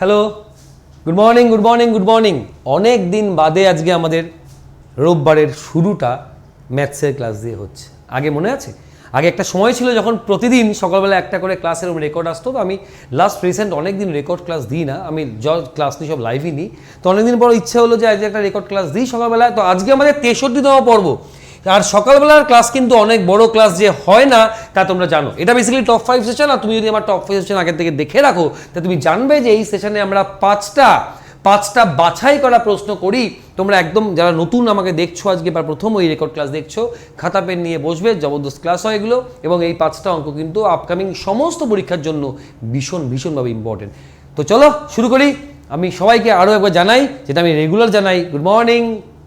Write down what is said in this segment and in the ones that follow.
Hello, good morning good morning good morning. অনেক দিন বাদে আজকে আমাদের রোববারের শুরুটা ম্যাথসের ক্লাস দিয়ে হচ্ছে। আগে মনে আছে, আগে একটা সময় ছিল যখন প্রতিদিন সকালবেলা একটা করে ক্লাসের রেকর্ড আসতো। তো আমি লাস্ট রিসেন্ট অনেক দিন রেকর্ড ক্লাস দিই না, আমি ক্লাস নিই সব লাইভই নিই। তো অনেকদিন পর ইচ্ছে হলো যে আজকে একটা রেকর্ড ক্লাস দিই সকালবেলা। তো আজকে আমাদের 63তম পর্ব। আর সকালবেলার ক্লাস কিন্তু অনেক বড় ক্লাস যে হয় না তা তোমরা জানো। এটা বেসিক্যালি টপ 5 সেশন। আর তুমি যদি আমার টপ 5 সেশন আগের থেকে দেখে রাখো তা তুমি জানবে যে এই সেশনে আমরা পাঁচটা বাছাই করা প্রশ্ন করি। তোমরা একদম যারা নতুন আমাকে দেখছো আজকে বা প্রথম ওই রেকর্ড ক্লাস দেখছো, খাতা পেন নিয়ে বসবে, জবরদস্ত ক্লাস হয় এগুলো। এবং এই 5টা অঙ্ক কিন্তু আপকামিং সমস্ত পরীক্ষার জন্য ভীষণভাবে ইম্পর্টেন্ট। তো চলো শুরু করি। আমি সবাইকে আরও একবার জানাই, যেটা আমি রেগুলার জানাই, গুড মর্নিং,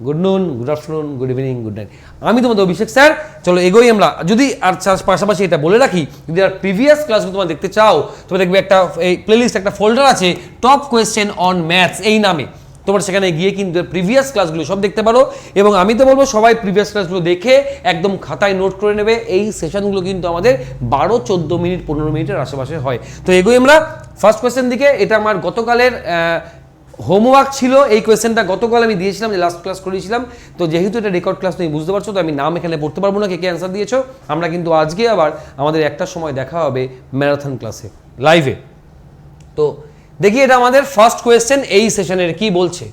গুড নুন, good afternoon, good evening, good night. আমি তোমাদের অভিষেক স্যার। চলো এগোই আমরা। যদি আর পাশাপাশি এটা বলে রাখি, যদি আর প্রিভিয়াস ক্লাসগুলো তোমরা দেখতে চাও, তোমরা দেখবে একটা এই প্লেলিস্ট একটা ফোল্ডার আছে টপ কোয়েশ্চেন অন ম্যাথস এই নামে। তোমরা সেখানে গিয়ে কিন্তু প্রিভিয়াস ক্লাসগুলো সব দেখতে পারো। এবং আমি তো বলবো সবাই প্রিভিয়াস ক্লাসগুলো দেখে একদম খাতায় নোট করে নেবে। এই সেশনগুলো কিন্তু আমাদের 12-14 মিনিট 15 মিনিটের আশেপাশে হয়। তো এগোই আমরা ফার্স্ট কোয়েশ্চেন দিকে। এটা আমার গতকালের হোমওয়ার্ক ছিল। এই কোয়েশ্চেনটা গতকাল আমি দিয়েছিলাম, যে লাস্ট ক্লাস করেছিলাম। তো যেহেতু এটা রেকর্ড ক্লাস তুমি বুঝতে পারছো, তো আমি নাম এখানে পড়তে পারবো না কে কে অ্যান্সার দিয়েছো। আমরা কিন্তু আজকে আবার আমাদের একটা সময় দেখা হবে ম্যারাথন ক্লাসে লাইভে। তো দেখি এটা আমাদের ফার্স্ট কোয়েশ্চেন এই সেশনের কি বলছে।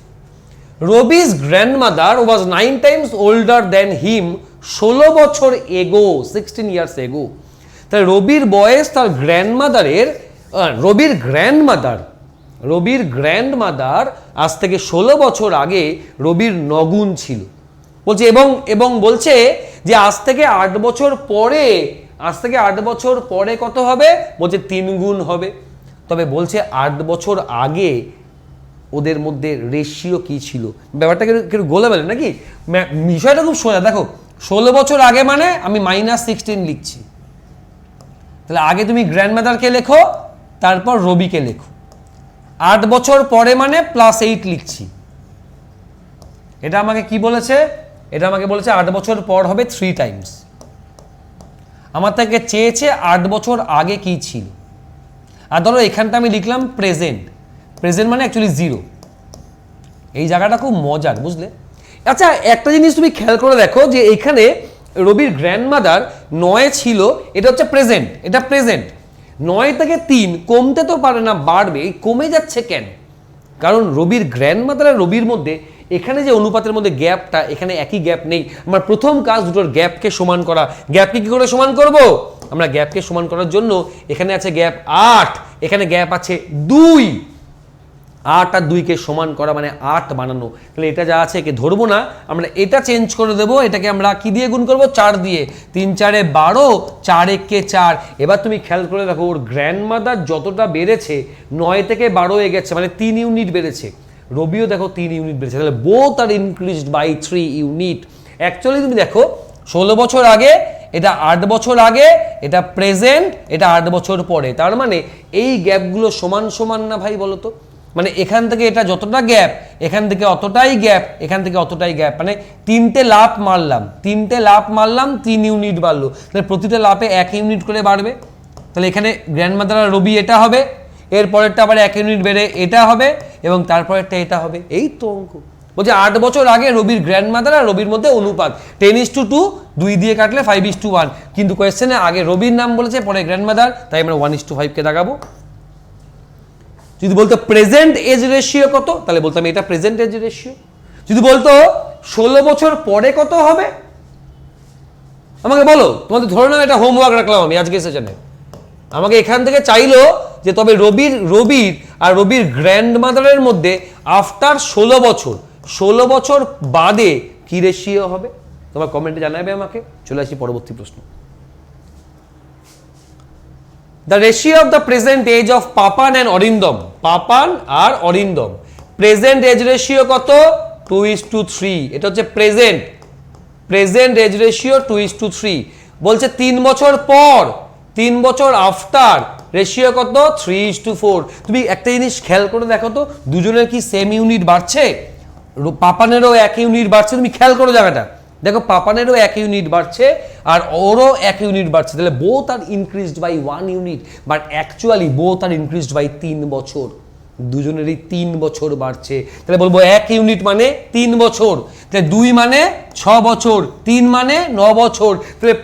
রবি's grandmother was 9 times older than him 16 বছর এগো, 16 years ago। তাহলে রবির বয়স তার রবির গ্র্যান্ডমাদার আজ থেকে 16 বছর আগে রবির নগুণ ছিল বলছে। এবং বলছে যে আজ থেকে 8 বছর পরে কত হবে? বলছে 3 গুণ হবে। তবে বলছে 8 বছর আগে ওদের মধ্যে রেশিও কি ছিল। ব্যাপারটা একটু গোলামেলে নাকি? বিষয়টা খুব সোজা। দেখো, 16 বছর আগে মানে আমি -16 লিখছি। তাহলে আগে তুমি গ্র্যান্ডমাদারকে লেখো, তারপর রবিকে লেখো। 8 বছর পরে মানে +8 লিখছি। এটা আমাকে কি বলেছে? এটা আমাকে বলেছে 8 বছর পর হবে 3 টাইমস। আমার থেকে চেয়েছে 8 বছর আগে কি ছিল। আর ধরো এখানটা আমি লিখলাম প্রেজেন্ট মানে অ্যাকচুয়ালি 0। এই জায়গাটা খুব মজার, বুঝলে? আচ্ছা, একটা জিনিস তুমি খেয়াল করে দেখো যে এখানে রবির গ্র্যান্ডমাদার 9 ছিল, এটা হচ্ছে প্রেজেন্ট, এটা প্রেজেন্ট। 9 থেকে 3 কমতে তো পারে না, বাড়বে। এই কমে যাচ্ছে কেন? কারণ রবির গ্র্যান্ডমাদার আর রবির মধ্যে এখানে যে অনুপাতের মধ্যে গ্যাপটা, এখানে একই গ্যাপ নেই। আমার প্রথম কাজ দুটোর গ্যাপকে সমান করা। গ্যাপকে কি করে সমান করব? আমরা গ্যাপকে সমান করার জন্য এখানে আছে গ্যাপ 8, এখানে গ্যাপ আছে 2। 8 আর 2কে সমান করা মানে 8 বানানো। তাহলে এটা যা আছে একে ধরবো না, আমরা এটা চেঞ্জ করে দেবো। এটাকে আমরা কি দিয়ে গুণ করবো? 4 দিয়ে। 3 4 12, 4 1 4। এবার তুমি খেয়াল করে দেখো, ওর গ্র্যান্ডমাদার যতটা বেড়েছে, 9 থেকে 12 হয়ে গেছে, মানে 3 ইউনিট বেড়েছে। রবিও দেখো 3 ইউনিট বেড়েছে। তাহলে both are increased by 3 unit. Actually তুমি দেখো 16 বছর আগে, এটা 8 বছর আগে, এটা প্রেজেন্ট, এটা 8 বছর পরে। তার মানে এই গ্যাপগুলো সমান না ভাই, বলো তো? মানে এখান থেকে এটা যতটা গ্যাপ, এখান থেকে অতটাই গ্যাপ, এখান থেকে অতটাই গ্যাপ। মানে 3টে লাফ মারলাম, 3 ইউনিট বাড়লো। তাহলে প্রতিটা লাফে 1 ইউনিট করে বাড়বে। তাহলে এখানে গ্র্যান্ডমাদার আর রবি এটা হবে, এর পরেরটা আবার 1 ইউনিট বেড়ে এটা হবে, এবং তারপরেরটা এটা হবে। এই তো অঙ্ক। বলছে 8 বছর আগে রবির গ্র্যান্ডমাদার আর রবির মধ্যে অনুপাত 10:2, 2 দিয়ে কাটলে 5:1। কিন্তু কোয়েশ্চেনে আগে রবির নাম বলেছে, পরে গ্র্যান্ডমাদার, তাই আমরা 1:5কে দাগাবো। যদি বলতো প্রেজেন্ট এজ রেশিও কত, তাহলে বলতাম এটা প্রেজেন্ট এজ রেশিও। যদি বলতো 16 বছর পরে কত হবে, আমাকে বলো। তোমাদের ধরে নাও এটা হোমওয়ার্ক রাখলাম আমি আজকে সেশনে। আমাকে এখান থেকে চাইলো যে তবে রবির আর রবির গ্র্যান্ডমাদারের মধ্যে আফটার 16 বছর বাদে কি রেশিও হবে। তোমার কমেন্টে জানাবে আমাকে। চলে আসি পরবর্তী প্রশ্ন। The ratio of the present age of Papan and Orindom. Papan আর অরিন্দম প্রেজেন্ট এজ রেশিও কত? 2:3। এটা হচ্ছে প্রেজেন্ট এজ রেশিও 2:3। বলছে 3 বছর পর, 3 বছর আফটার রেশিও কত? 3:4। তুমি একটা জিনিস খেয়াল করে দেখো তো, দুজনের কি সেম ইউনিট বাড়ছে? পাপানেরও 1 ইউনিট বাড়ছে। তুমি খেয়াল করো জায়গাটা, দেখো পাপানেরও 1 ইউনিট বাড়ছে আর ওরও 1 ইউনিট বাড়ছে। তাহলে both are increased by 1 unit, but actually both are increased by 3 বছর। দুজনেরই 3 বছর বাড়ছে, তাহলে বলবো 1 ইউনিট মানে 3 বছর, তাহলে 2 মানে 6 বছর, 3 মানে 9 বছর, তাহলে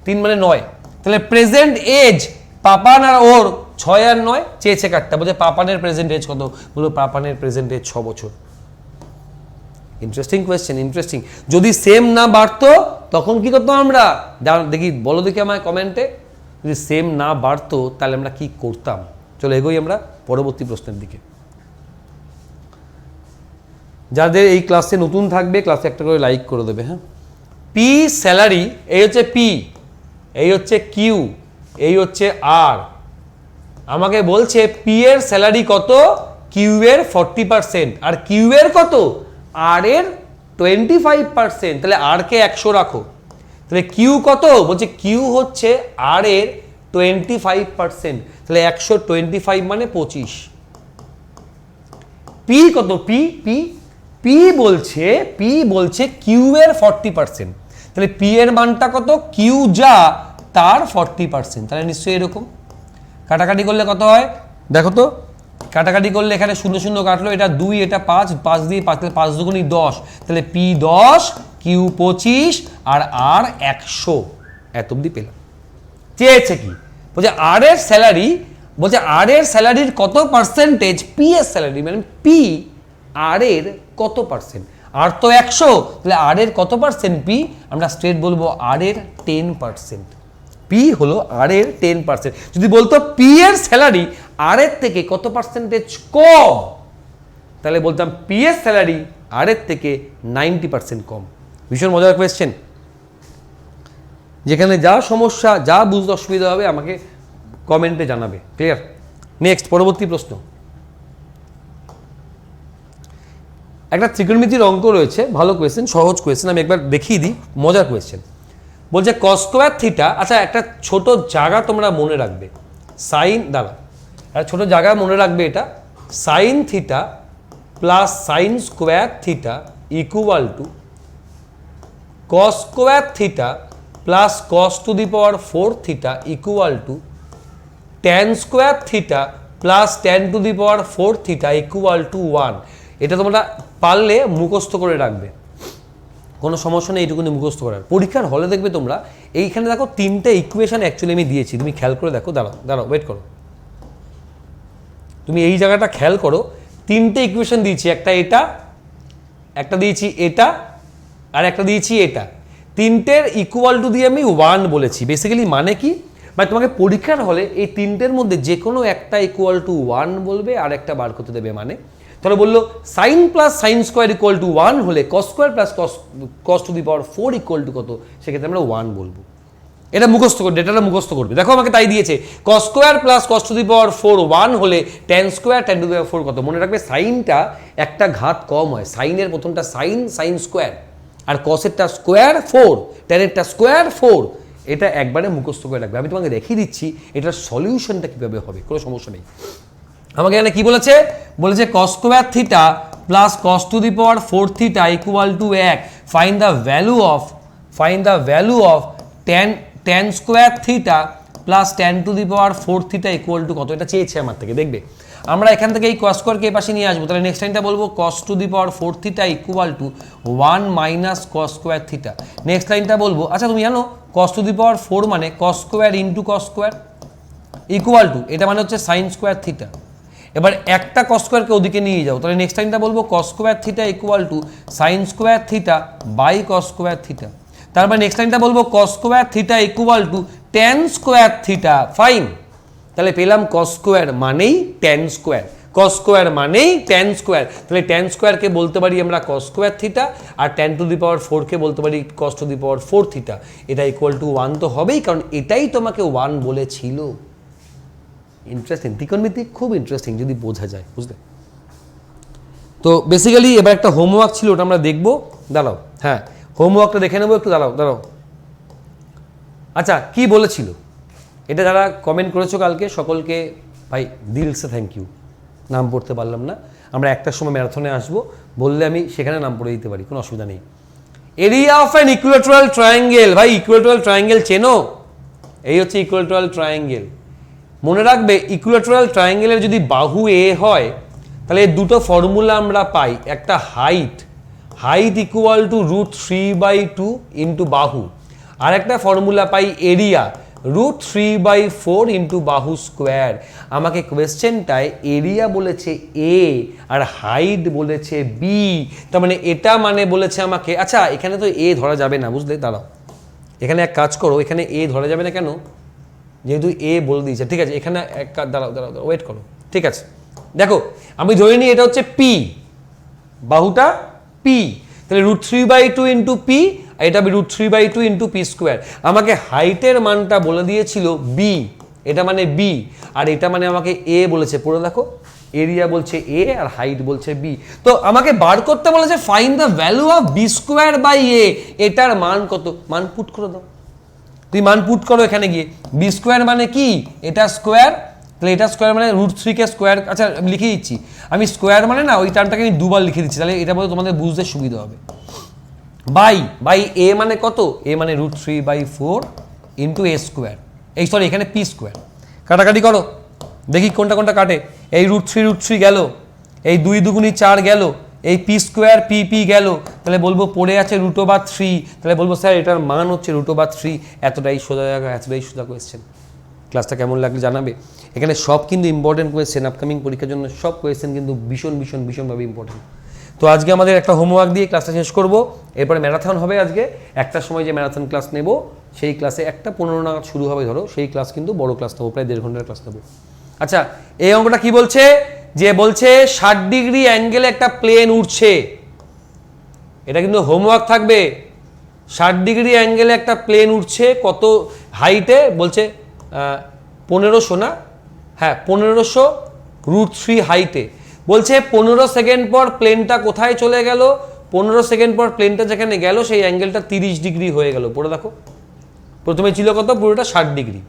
3 মানে 9, তাহলে প্রেজেন্ট এজ পাপান আর ওর 6 আর 9 চেয়েছে কাটটা, বলছে পাপানের প্রেজেন্ট এজ কত, বলবো পাপানের প্রেজেন্ট এজ 6 বছর। Interesting question, interesting. যদি সেম না বাড়তো তখন কি করতাম আমরা, দেখি বলো দেখি আমায় কমেন্টে, যদি সেম না বাড়তো তাহলে আমরা কি করতাম। চলো এগোই আমরা পরবর্তী প্রশ্নের দিকে। যাদের এই ক্লাসে নতুন থাকবে ক্লাসে একটা করে লাইক করে দেবে। হ্যাঁ, পি স্যালারি, এই হচ্ছে পি, এই হচ্ছে কিউ, এই হচ্ছে আর। আমাকে বলছে পি এর স্যালারি কত, কিউ এর 40% আর কিউ এর কত, আর এর 25%, তাহলে আর কে 100 রাখো, তাহলে কিউ কত, বলছে কিউ হচ্ছে আর এর 25%, তাহলে 125 মানে 25। পি কত, পি পি পি বলছে কিউ এর 40%, তাহলে পি এর মানটা কত, কিউ যা তার 40%, তাহলে নিশ্চয়ই এরকম। কাটাকাটি করলে কত হয় দেখো তো, কাটাকাটি করলে এখানে 0 0 কাটলো, এটা 2 এটা 5, 5 দিয়ে 5, তাহলে 5 দুগুণী 10, তাহলে পি 10 কিউ 25 আর আর 100। এত অব্দি পেলাম। চেয়েছে কি, বলছে আর এর স্যালারি, বলছে আর এর স্যালারির কত পার্সেন্টেজ পি এর স্যালারি, মানে পি আর এর কত পার্সেন্ট, আর তো 100, তাহলে আর এর কত পার্সেন্ট পি, আমরা স্ট্রেট বলবো আর এর 10%। পি হলো আর এর 10%। যদি বলতো পি এর স্যালারি আর এর থেকে কত পার্সেন্টেজ কম, তাহলে বলতাম পি এর স্যালারি আর এর থেকে 90% কম। ভীষণ মজার কোয়েশ্চেন, যেখানে যা সমস্যা যা বুঝতে অসুবিধা হবে আমাকে কমেন্টে জানাবে। ক্লিয়ার? নেক্সট পরবর্তী প্রশ্ন। একটা ত্রিকোণমিতির অঙ্ক রয়েছে, ভালো কোয়েশ্চেন, সহজ কোয়েশ্চেন, আমি একবার দেখিয়ে দিই, মজার কোয়েশ্চেন। বলছে কস স্কোয়ার থিটা, আচ্ছা একটা ছোট জায়গা তোমরা মনে রাখবে, সাইন দ্বারা একটা ছোট জায়গা মনে রাখবে, এটা sine theta plus sine square theta equal to cos square theta plus cos to the power 4 theta equal to tan square theta plus tan to the power 4 theta equal to 1। এটা তোমরা পারলে মুখস্থ করে রাখবে, কোনো সমস্যা নেই এইটুকুনি মুখস্থ করার। পরীক্ষার হলে দেখবে তোমরা এইখানে দেখো 3টে ইকুয়েশন অ্যাকচুয়ালি আমি দিয়েছি, তুমি খেয়াল করে দেখো, দাঁড়াও ওয়েট করো, তুমি এই জায়গাটা খেয়াল করো, 3টে ইকুয়েশন দিয়েছি, একটা এটা, একটা দিয়েছি এটা, আর একটা দিয়েছি এটা, 3টের ইকুয়াল টু দিয়ে আমি 1 বলেছি। বেসিক্যালি মানে কি, মানে তোমাকে পরীক্ষার হলে এই 3টের মধ্যে যে কোনো একটা ইকুয়াল টু 1 বলবে আর একটা বার করতে দেবে। মানে তাহলে বললো sine plus sine square equal to 1 হলে cos square plus cos to the power 4 equal to কত, সেক্ষেত্রে আমরা 1 বলবো। এটা মুখস্থ করবে, ডেটাটা মুখস্থ করবে। দেখো আমাকে তাই দিয়েছে, cos square plus cos to the power 4 1 হলে tan square tan to the power 4 কত। মনে রাখবে সাইনটা একটা ঘাত কম হয়, সাইনের প্রথমটা সাইন, সাইন স্কোয়ার, আর কসেরটা স্কোয়ার 4, ট্যানেরটা স্কোয়ার 4। এটা একবারে মুখস্থ করে রাখবে। আমি তোমাকে দেখিয়ে দিচ্ছি এটার সলিউশনটা কীভাবে হবে, কোনো সমস্যা নেই। আমাকে এখানে কি বলেছে, বলেছে কস square theta plus cos to the power 4 theta equal to 1, find the value of tan square theta plus tan to the power 4 theta equal to কত। এটা চেয়েছে আমার থেকে। দেখবে আমরা এখান থেকে এই কস স্কোয়ারকে এই পাশে নিয়ে আসবো, তাহলে নেক্সট টাইমটা বলবো cos to the power 4 theta equal to 1 minus cos square theta. Next লাইনটা বলবো, আচ্ছা তুমি জানো কস টু দি পাওয়ার 4 মানে cos square into cos square equal two, এটা মানে হচ্ছে সাইন স্কোয়ার থিটা। এবার একটা কস স্কোয়ারকে ওদিকে নিয়ে যাও, তাহলে নেক্সট টাইমটা বলবো cos square theta equal to sine square theta by cos square theta. তারপর নেক্সট টাইমটা বলবো cos square theta equal to tan square theta. Fine, তাহলে পেলাম কস স্কোয়ার মানেই ট্যান স্কোয়ার, কস স্কোয়ার মানেই ট্যান স্কোয়ার। তাহলে ট্যান স্কোয়ারকে বলতে পারি আমরা কস স্কোয়ার থিটা, আর ট্যান টু দি পাওয়ার 4কে বলতে পারি cos to the power 4 theta. এটা ইকুয়াল টু 1 তো হবেই, কারণ এটাই তোমাকে 1 বলেছিল। ইন্টারেস্টিং, ত্রিকোণমিতি খুব ইন্টারেস্টিং যদি বোঝা যায়, বুঝলে। তো বেসিক্যালি এবার একটা হোমওয়ার্ক ছিল, ওটা আমরা দেখবো। দাঁড়াও, হ্যাঁ হোমওয়ার্কটা দেখে নেবো একটু, দাঁড়াও। আচ্ছা কি বলেছিল, এটা যারা কমেন্ট করেছো কালকে সকলকে ভাই দিল সে থ্যাংক ইউ। নাম পড়তে পারলাম না, আমরা একটার সময় ম্যারাথনে আসবো, বললে আমি সেখানে নাম পড়ে দিতে পারি, কোনো অসুবিধা নেই। এরিয়া অফ অ্যান ইকুয়েটরাল ট্রায়াঙ্গেল, ভাই ইকুয়েটরাল ট্রায়াঙ্গেল চেনো? এই হচ্ছে ইকুয়েটরাল ট্রায়াঙ্গেল। মনে রাখবে ইকুয়েটরাল ট্রায়াঙ্গেলের যদি বাহু এ হয় তাহলে এই দুটো ফর্মুলা আমরা পাই, একটা হাইট ইকুয়াল টু √3/2 ইন্টু বাহু, আর একটা ফর্মুলা পাই এরিয়া √3/4 ইন্টু বাহু স্কোয়ার। আমাকে কোয়েশ্চেনটায় এরিয়া বলেছে এ আর হাইট বলেছে বি, তার মানে এটা মানে বলেছে আমাকে, আচ্ছা এখানে তো এ ধরা যাবে না, বুঝলে, দাঁড়াও এখানে এক কাজ করো, এখানে এ ধরা যাবে না কেন, যেহেতু এ বলে দিয়েছে, ঠিক আছে এখানে এক দাঁড়াও ওয়েট করো, ঠিক আছে দেখো আমি ধরে নিই এটা হচ্ছে পি, বাহুটা পি, তাহলে √3/2 ইন্টু পি, এটা হবে √3/2 ইন্টু পি স্কোয়ার। আমাকে হাইটের মানটা বলে দিয়েছিল বি, এটা মানে বি, আর এটা মানে আমাকে এ বলেছে, পড়ে দেখো এরিয়া বলছে এ আর হাইট বলছে বি। তো আমাকে বার করতে বলেছে find the value of B square by A, এটার মান কত, মান পুট করে দাও, তুই মান পুট করো এখানে গিয়ে। বি স্কোয়ার মানে কি, এটা স্কোয়ার, তাহলে এটা স্কোয়ার মানে √3 কে স্কোয়ার, আচ্ছা আমি লিখে দিচ্ছি, আমি স্কোয়ার মানে না ওই টার্মটাকে আমি দুবার লিখে দিচ্ছি, তাহলে এটা বলে তোমাদের বুঝতে সুবিধা হবে। বাই এ মানে কত, এ মানে √3/4 ইন্টু এ স্কোয়ার, এই সরি এখানে পি স্কোয়ার, কাটাকাটি করো দেখি কোনটা কোনটা কাটে, এই √3 গেল, এই 2 2 4 গেল, এই পি স্কোয়ার পি গেল, তাহলে বলবো পড়ে আছে √3, তাহলে বলবো স্যার এটার মান হচ্ছে √3, এতটাই সোজা জায়গা, এতটাই সোজা কোয়েশ্চেন। ক্লাসটা কেমন লাগলে জানাবে। এখানে সব কিন্তু ইম্পর্টেন্ট কোয়েশ্চেন, আপকামিং পরীক্ষার জন্য সব কোয়েশ্চেন কিন্তু ভীষণভাবে ইম্পর্টেন্ট। তো আজকে আমাদের একটা হোমওয়ার্ক দিয়ে ক্লাসটা শেষ করব, এরপরে ম্যারাথন হবে আজকে একটা সময়, যে ম্যারাথন ক্লাস নেব সেই ক্লাসে 1:15 নাগাদ শুরু হবে ধরো, সেই ক্লাস কিন্তু বড় ক্লাস নেবো, প্রায় 1.5 ঘন্টার ক্লাস নেবো। আচ্ছা এই অঙ্কটা কি বলছে, যে বলছে 60 ডিগ্রি অ্যাঙ্গেলে একটা প্লেন উঠছে, এটা কিন্তু হোমওয়ার্ক থাকবে, 60 ডিগ্রি অ্যাঙ্গেলে একটা প্লেন উঠছে, কত হাইটে বলছে 1500 না, হ্যাঁ 1500 √3 হাইটে, বলছে 15 সেকেন্ড পর প্লেনটা কোথায় চলে গেল, 15 সেকেন্ড পর প্লেনটা যেখানে গেল সেই অ্যাঙ্গেলটা 30 ডিগ্রি হয়ে গেল, পড়ে দেখো প্রথমে ছিল কত, পুরোটা 60 ডিগ্রি,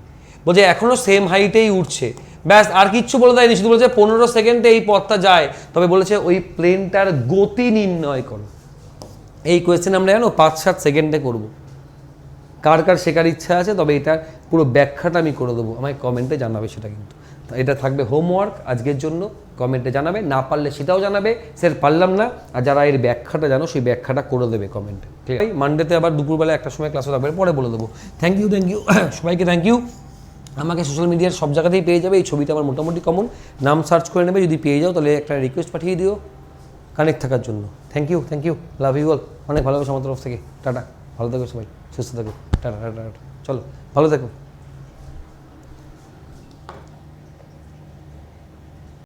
বলছে এখনো সেম হাইটেই উঠছে, ব্যাস আর কিচ্ছু বলে দেয়নি, শুধু বলেছে 15 সেকেন্ডে এই পথটা যায়, তবে বলেছে ওই প্লেনটার গতি নির্ণয় করো। এই কোয়েশ্চেন আমরা জানো 5-7 সেকেন্ডে করব, কার কার শেখার ইচ্ছা আছে, তবে এটার পুরো ব্যাখ্যাটা আমি করে দেবো, আমায় কমেন্টে জানাবে সেটা, কিন্তু এটা থাকবে হোমওয়ার্ক আজকের জন্য, কমেন্টে জানাবে, না পারলে সেটাও জানাবে স্যার পারলাম না, আর যারা এর ব্যাখ্যাটা জানো সেই ব্যাখ্যাটা করে দেবে কমেন্টে, ঠিক আছে। মানডেতে আবার দুপুরবেলা একটা সময় ক্লাসে থাকবে, পরে বলে দেবো। থ্যাংক ইউ সবাইকে থ্যাংক ইউ। আমাকে সোশ্যাল মিডিয়ার সব জায়গাতেই পেয়ে যাবে, এই ছবিটা আমার মোটামুটি কমন, নাম সার্চ করে নেবে, যদি পেয়ে যাও তাহলে একটা রিকোয়েস্ট পাঠিয়ে দিও কানেক্ট থাকার জন্য। Thank you love you all, অনেক ভালোবাসা আমার তরফ থেকে, টাটা, ভালো থাকো সবাই, সুস্থ থাকো, টাটা, চলো ভালো থাকো।